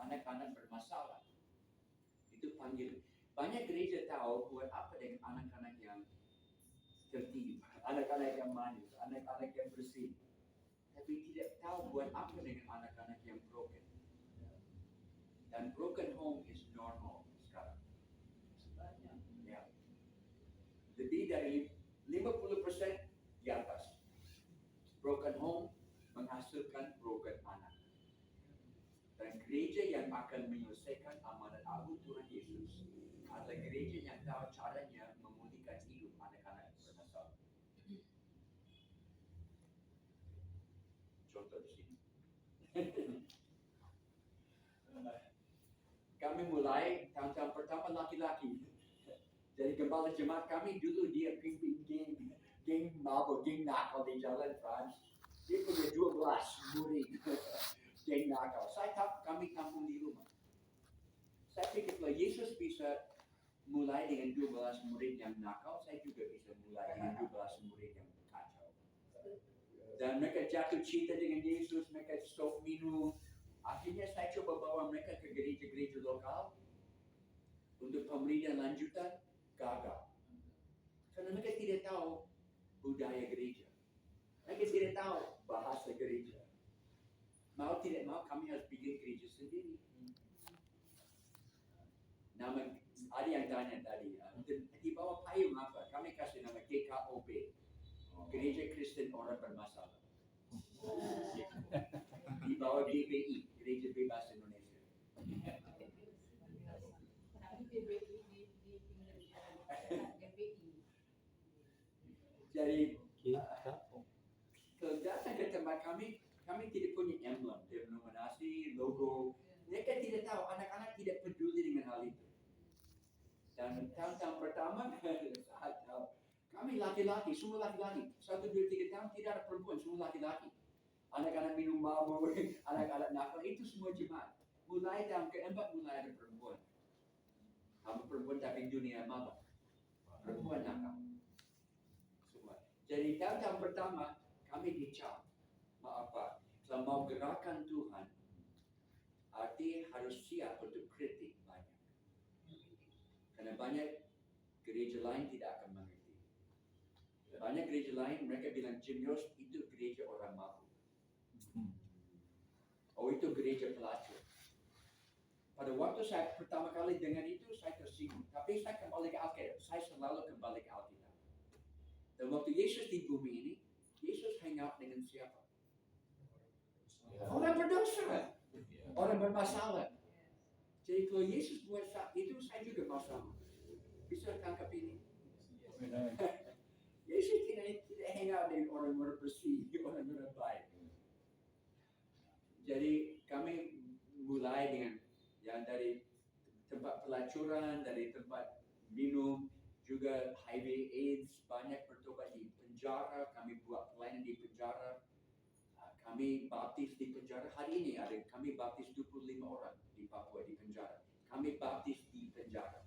anak-anak bermasalah. Itu panggil. Banyak gereja tahu buat apa dengan anak-anak yang tertib, anak-anak yang manis, anak-anak yang bersih. Tapi tidak tahu buat apa dengan anak-anak yang broken. Dan broken home is normal sekarang. Ya. Lebih dari 50% di atas. Broken home menghasilkan broken anak. Dan gereja yang akan menyelesaikan amanat agung Tuhan Yesus adalah gereja yang tahu caranya memulihkan hidup anak-anak bermasalah. Contoh di sini. Kami mulai tahun-tahun pertama laki-laki. Jadi gembala jemaat kami dulu dia pimpin geng mabuk, geng nakal di jalan Frans. Dia punya 12 murid. Geng nakal. Saya tahu kami tampung di rumah. Saya pikir kalau Yesus bisa mulai dengan 12 murid yang nakal, saya juga bisa mulai dengan 12 murid yang kacau. Dan mereka jatuh cinta dengan Yesus, mereka stop minum. Akhirnya saya coba bawa mereka ke gereja-gereja lokal untuk pemberian lanjutan, gagal. Karena mereka tidak tahu budaya gereja. Mereka tidak tahu bahasa gereja. Mau tidak mau kami harus bikin gereja sendiri. Nama ada yang tanya tadi, di bawah payung apa? Kami kasih nama GKOB, Gereja Kristen Orang Bermasalah. Di bawah GBI, Gereja Bebas Indonesia. Jadi kalau datang ke tempat kami tidak punya emblem, denominasi, logo. Mereka tidak tahu, anak-anak tidak peduli dengan hal itu. Dan tahun-tahun pertama, saat kami laki-laki, semua laki-laki. 1, 2, 3 tahun tidak ada perempuan, semua laki-laki. Anak-anak minum mabuk, anak-anak nakal, itu semua jemaat. Mulai tahun keempat mulai ada perempuan. Kamu perempuan tapi dunia mabuk. Perempuan nakal. Semua. Jadi tahun-tahun pertama kami dicap. Maaf Pak, kalau mau gerakan Tuhan, arti harus siap untuk kritik banyak. Karena banyak gereja lain tidak akan mengerti. Banyak gereja lain mereka bilang Jenius itu gereja orang mabuk. Oh itu gereja pelacur. Pada waktu saya pertama kali dengar itu saya tersinggung. Tapi saya kembali ke Alkitab. Saya selalu kembali ke Alkitab. Dan waktu Yesus di bumi ini, Yesus hangout dengan siapa? Orang berdosa. Orang bermasalah. Jadi kalau Yesus buat saat itu saya juga masalah. Bisa tangkap ini. Yesus tidak hangout dengan orang-orang bersih, orang-orang baik. Jadi kami mulai dengan yang dari tempat pelacuran, dari tempat minum, juga HIV AIDS, banyak bertobat di penjara, kami buat pelayanan di penjara. Kami baptis di penjara. Hari ini ada kami baptis 25 orang di Papua di penjara. Kami baptis di penjara.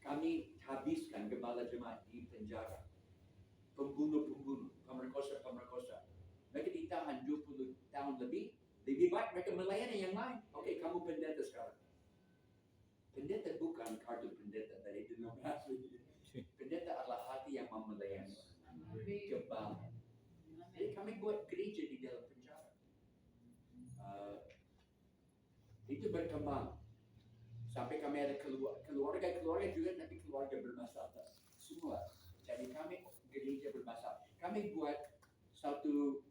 Kami habiskan gembala jemaat di penjara. Pembunuh-pembunuh, pemerkosa-pemerkosa. Mereka ditahan 20 tahun lebih baik mereka melayani yang lain. Oke, kamu pendeta sekarang. Pendeta bukan kartu pendeta dari denominasi. Pendeta adalah hati yang mau melayani. Gembala. Jadi kami buat gereja di dalam penjara. Itu berkembang. Sampai kami ada keluarga juga, tapi keluarga bermasalah. Semua. Jadi kami gereja bermasalah. Kami buat satu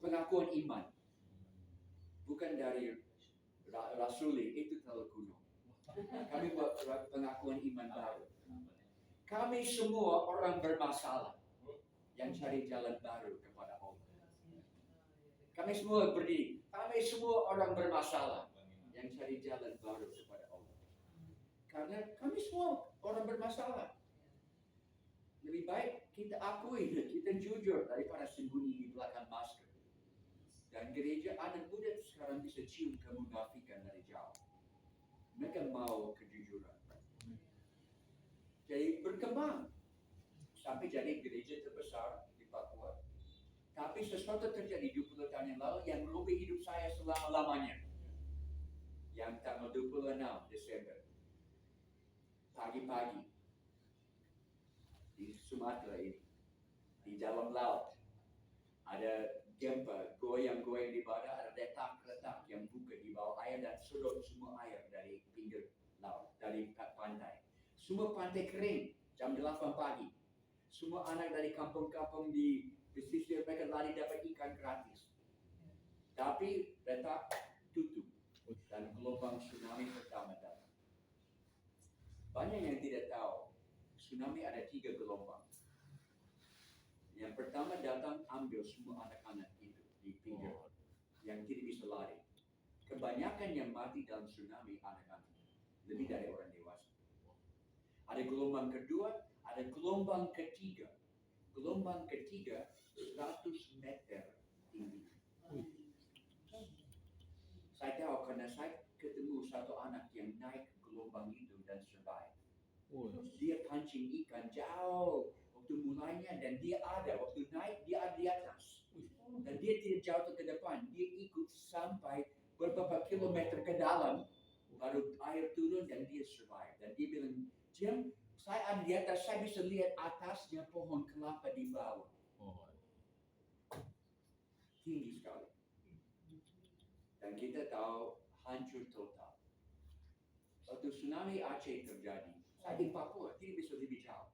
pengakuan iman. Bukan dari Rasuli, itu terlalu kuno. Kami buat pengakuan iman baru. Kami semua orang bermasalah yang cari jalan baru kepada Allah. Kami semua berdiri. Kami semua orang bermasalah yang cari jalan baru kepada Allah. Karena kami semua orang bermasalah. Lebih baik kita akui, kita jujur daripada sembunyi di belakang masker. Dan gereja anak muda sekarang bisa cium kemunafikan dari jauh. Mereka mau kejujuran. Jadi berkembang. Sampai jadi gereja terbesar di Papua. Tapi sesuatu terjadi 20 tahun yang lalu yang merubah hidup saya selama-lamanya. Yang tanggal 26 Desember. Pagi-pagi. Di Sumatera ini. Di dalam laut. Ada gempa, goyang-goyang di bawah, ada retak-retak yang buka di bawah air dan sedot semua air dari pinggir laut, dari pantai. Semua pantai kering, jam 8 pagi. Semua anak dari kampung-kampung di pesisir mereka lari dapat ikan gratis. Tapi retak tutup dan gelombang tsunami pertama datang. Banyak yang tidak tahu, tsunami ada 3 gelombang. Yang pertama datang ambil semua anak-anak itu di pinggir yang tidak bisa lari. Kebanyakan yang mati dalam tsunami anak-anak, lebih dari orang dewasa. Ada gelombang kedua, ada gelombang ketiga. Gelombang ketiga 100 meter tinggi. Saya tahu karena saya ketemu satu anak yang naik gelombang itu dan survive. Dia pancing ikan jauh waktu mulainya dan dia ada waktu naik dia ada di atas dan dia tidak jauh ke depan, dia ikut sampai beberapa kilometer ke dalam baru air turun dan dia survive dan dia bilang, Jim, saya ada di atas, saya bisa lihat atasnya pohon kelapa di bawah. Tinggi sekali. Dan kita tahu hancur total. Waktu tsunami Aceh terjadi, saya di Papua tidak bisa lebih jauh,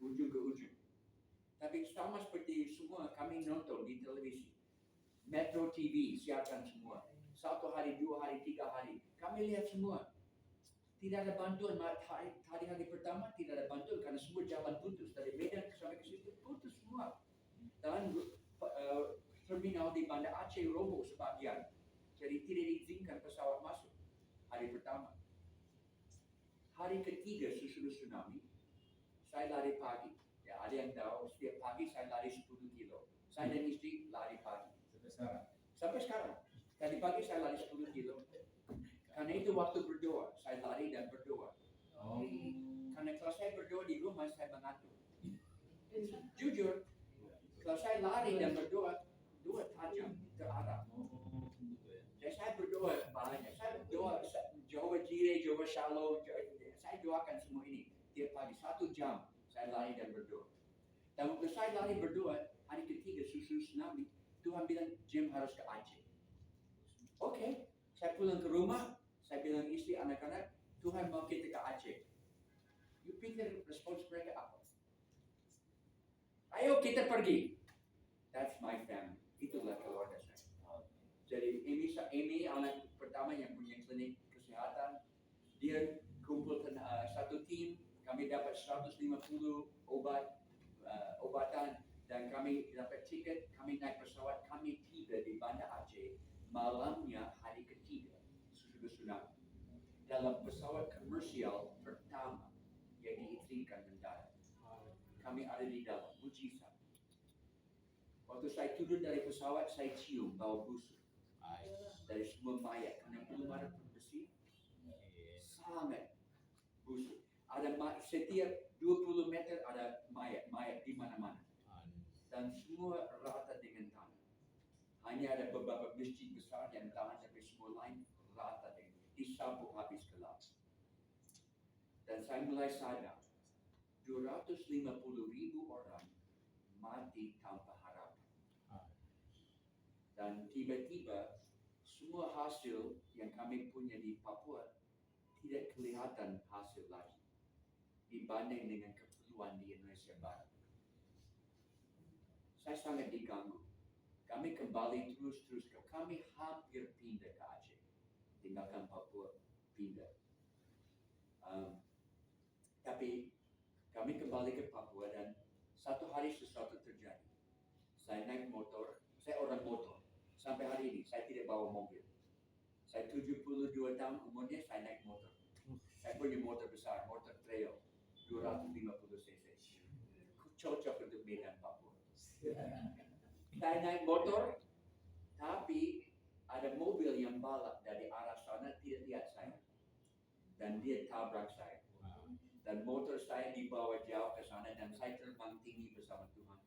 ujung ke ujung. Tapi sama seperti semua kami nonton di televisi. Metro TV siarkan semua. 1 hari, 2 hari, 3 hari. Kami lihat semua. Tidak ada bantuan. Hari pertama tidak ada bantuan karena semua jalan putus. Dari Medan sampai ke situ putus semua. Dan terminal di Banda Aceh roboh sebagian. Jadi tidak diizinkan pesawat masuk. Hari pertama. Hari ketiga sesudah tsunami, saya lari pagi. Ya, ada yang tahu, setiap pagi saya lari 10 kilo. Saya dan istri lari pagi. Sampai sekarang. Tadi pagi saya lari 10 kilo. Karena itu waktu berdoa, saya lari dan berdoa. Karena kalau saya berdoa di rumah, saya mengatur. Jujur, kalau saya lari dan berdoa, dua tajam terarah. Saya berdoa banyak. Saya berdoa Jawa Jire, Jawa Shalom. Saya doakan semua ini tiap pagi 1 jam. Saya lari dan berdoa. Dan waktu saya lari berdoa, hari ketiga susul tsunami, Tuhan bilang, Jim harus ke Aceh. Oke, saya pulang ke rumah, saya bilang istri, anak-anak, Tuhan mau kita ke Aceh. You pikir respons mereka apa? Ayo kita pergi. That's my family. Itulah keluarga saya. Jadi Amy anak pertama yang punya klinik kesehatan, dia kumpulkan satu tim, kami dapat 150 obatan dan kami dapat tiket, kami naik pesawat, kami tiba di Banda Aceh malamnya hari ketiga sesudah tsunami dalam pesawat komersial pertama yang diizinkan mendarat. Kami ada di dalam, mujizat. Waktu saya turun dari pesawat, saya cium bau busuk dari semua mayat karena belum ada pembersih, sangat busuk. Ada setiap 20 meter ada mayat di mana-mana dan semua rata dengan tanah. Hanya ada beberapa masjid besar yang tahan, tapi semua lain rata dengan disampuk habis ke laut. Dan saya mulai sadar 250,000 orang mati tanpa harapan. Dan tiba-tiba semua hasil yang kami punya di Papua tidak kelihatan hasil lagi dibanding dengan keperluan di Indonesia Barat. Saya sangat diganggu. Kami kembali terus kami hampir pindah ke Aceh, tinggalkan Papua, pindah. Tapi kami kembali ke Papua dan satu hari sesuatu terjadi. Saya naik motor, saya orang motor. Sampai hari ini saya tidak bawa mobil. Saya 72 tahun umurnya, saya naik motor. Saya punya motor besar, motor trail, 250 cc. Cocok untuk Medan, Papua. Saya naik motor, tapi ada mobil yang balap dari arah sana tidak lihat saya. Dan dia tabrak saya. Dan motor saya dibawa jauh ke sana dan saya terbang tinggi bersama Tuhan.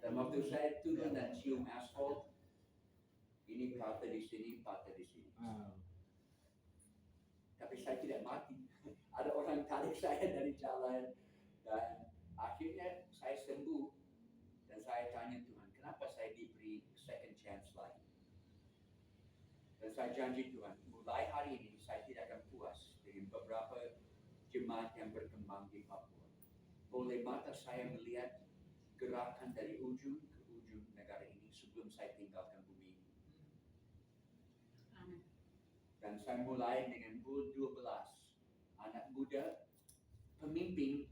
Dan waktu saya turun dan cium aspal, ini patah di sini, patah di sini. Tapi saya tidak mati. Ada orang tarik saya dari jalan dan akhirnya saya sembuh dan saya tanya Tuhan, kenapa saya diberi second chance lagi? Dan saya janji Tuhan, mulai hari ini saya tidak akan puas dengan beberapa jemaat yang berkembang di Papua. Oleh mata saya melihat gerakan dari ujung ke ujung negara ini sebelum saya tinggalkan bumi ini. Dan saya mulai dengan 12 anak muda, pemimpin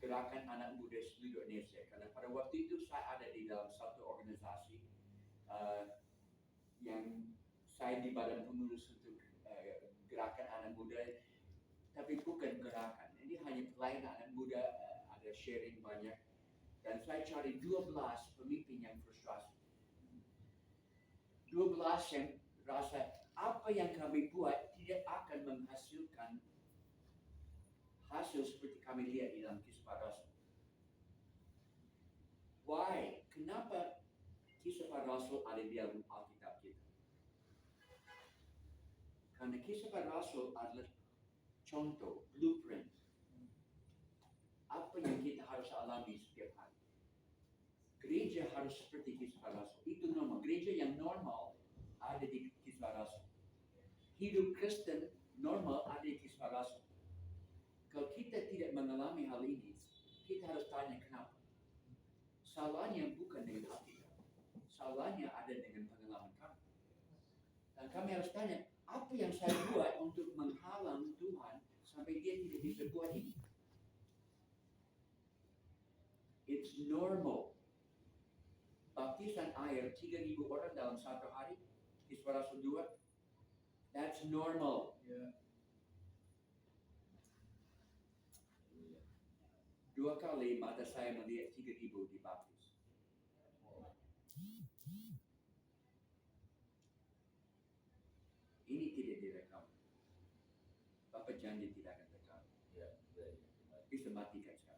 gerakan anak muda seluruh Indonesia. Karena pada waktu itu saya ada di dalam satu organisasi yang saya di badan pengurus untuk gerakan anak muda, tapi bukan gerakan. Ini hanya pelayanan anak muda, ada sharing banyak. Dan saya cari 12 pemimpin yang frustrasi. 12 yang rasa apa yang kami buat tidak akan menghasilkan hasil seperti kami lihat di dalam Kisah Para Rasul. Why? Kenapa Kisah Para Rasul ada di dalam Alkitab kita? Karena Kisah Para Rasul adalah contoh, blueprint. Apa yang kita harus alami setiap hari. Gereja harus seperti Kisah Para Rasul. Itu normal. Gereja yang normal ada di Kisah Para Rasul. Hidup Kristen normal ada di Kisah Para Rasul. Kalau kita tidak mengalami hal ini, kita harus tanya kenapa. Salahnya bukan dengan Alkitab. Salahnya ada dengan pengalaman kami. Dan kami harus tanya, apa yang saya buat untuk menghalang Tuhan sampai dia tidak bisa buat ini? It's normal. Baptisan air 3.000 orang dalam satu hari, Kisah Para Rasul 2. That's normal. Yeah. 2 kali mata saya melihat 3.000 dibaptis. Ini tidak direkam. Bapak janji tidak akan rekam. Yeah. Bisa matikan saya.